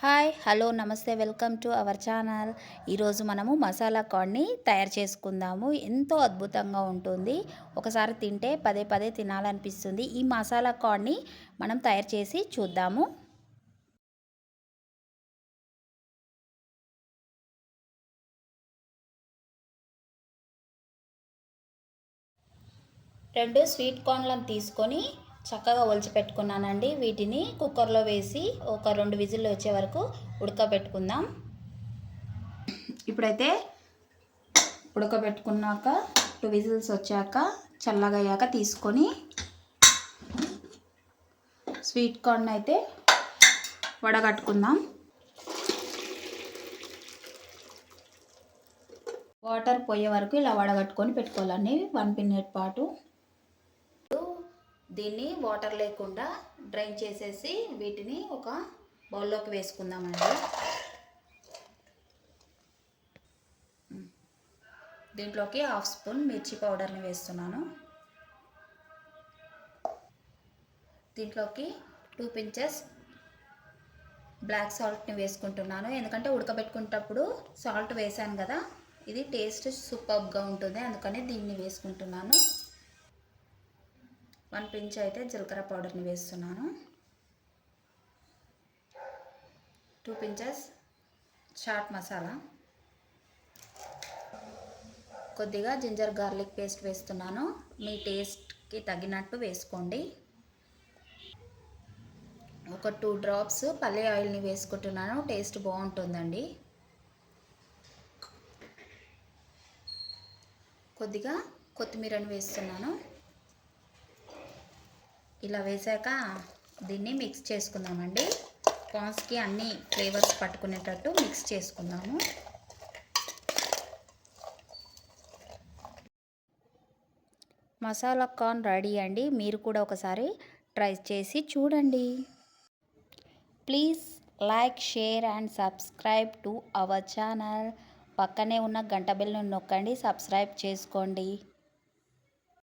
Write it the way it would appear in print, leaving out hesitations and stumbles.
Hi hello నమస్తే welcome to our channel. ఈరోజు మనము మసాలా కార్డ్ని తయారు చేసుకుందాము. ఎంతో అద్భుతంగా ఉంటుంది. ఒకసారి తింటే పదే పదే తినాలనిపిస్తుంది. ఈ మసాలా కార్డ్ని మనం తయారు చేసి చూద్దాము. రెండు స్వీట్ కార్న్లను తీసుకొని చక్కగా ఒలిచిపెట్టుకున్నానండి. వీటిని కుక్కర్లో వేసి ఒక 2 విజిల్లు వచ్చే వరకు ఉడకబెట్టుకుందాం. ఇప్పుడైతే ఉడకబెట్టుకున్నాక 2 విజిల్స్ వచ్చాక చల్లగయ్యాక తీసుకొని స్వీట్ కార్న్ అయితే వడగట్టుకుందాం. వాటర్ పోయే వరకు ఇలా వడగట్టుకొని పెట్టుకోవాలండి 1 మినిట్ పాటు. దీన్ని వాటర్ లేకుండా డ్రైన్ చేసేసి వీటిని ఒక బౌల్లోకి వేసుకుందామండి. దీంట్లోకి 1/2 స్పూన్ మిర్చి పౌడర్ని వేస్తున్నాను. దీంట్లోకి 2 పించెస్ బ్లాక్ సాల్ట్ని వేసుకుంటున్నాను. ఎందుకంటే ఉడకబెట్టుకునేటప్పుడు సాల్ట్ వేసాను కదా, ఇది టేస్ట్ సూపర్గా ఉంటుంది, అందుకని దీన్ని వేసుకుంటున్నాను. 1 పించ్ అయితే జీలకర్ర పౌడర్ని వేస్తున్నాను. 2 పించెస్ చాట్ మసాలా, కొద్దిగా జింజర్ గార్లిక్ పేస్ట్ వేస్తున్నాను. మీ టేస్ట్కి తగినట్టు వేసుకోండి. ఒక 2 డ్రాప్స్ పల్లి ఆయిల్ని వేసుకుంటున్నాను, టేస్ట్ బాగుంటుందండి. కొద్దిగా కొత్తిమీరని వేస్తున్నాను. ఇలా వేసాక దీన్ని మిక్స్ చేసుకుందామండి. కార్న్స్కి అన్ని ఫ్లేవర్స్ పట్టుకునేటట్టు మిక్స్ చేసుకుందాము. మసాలా కార్న్ రెడీ అండి. మీరు కూడా ఒకసారి ట్రై చేసి చూడండి. Please like, share and subscribe to our channel. పక్కనే ఉన్న గంట బెల్ను నొక్కండి, సబ్స్క్రైబ్ చేసుకోండి.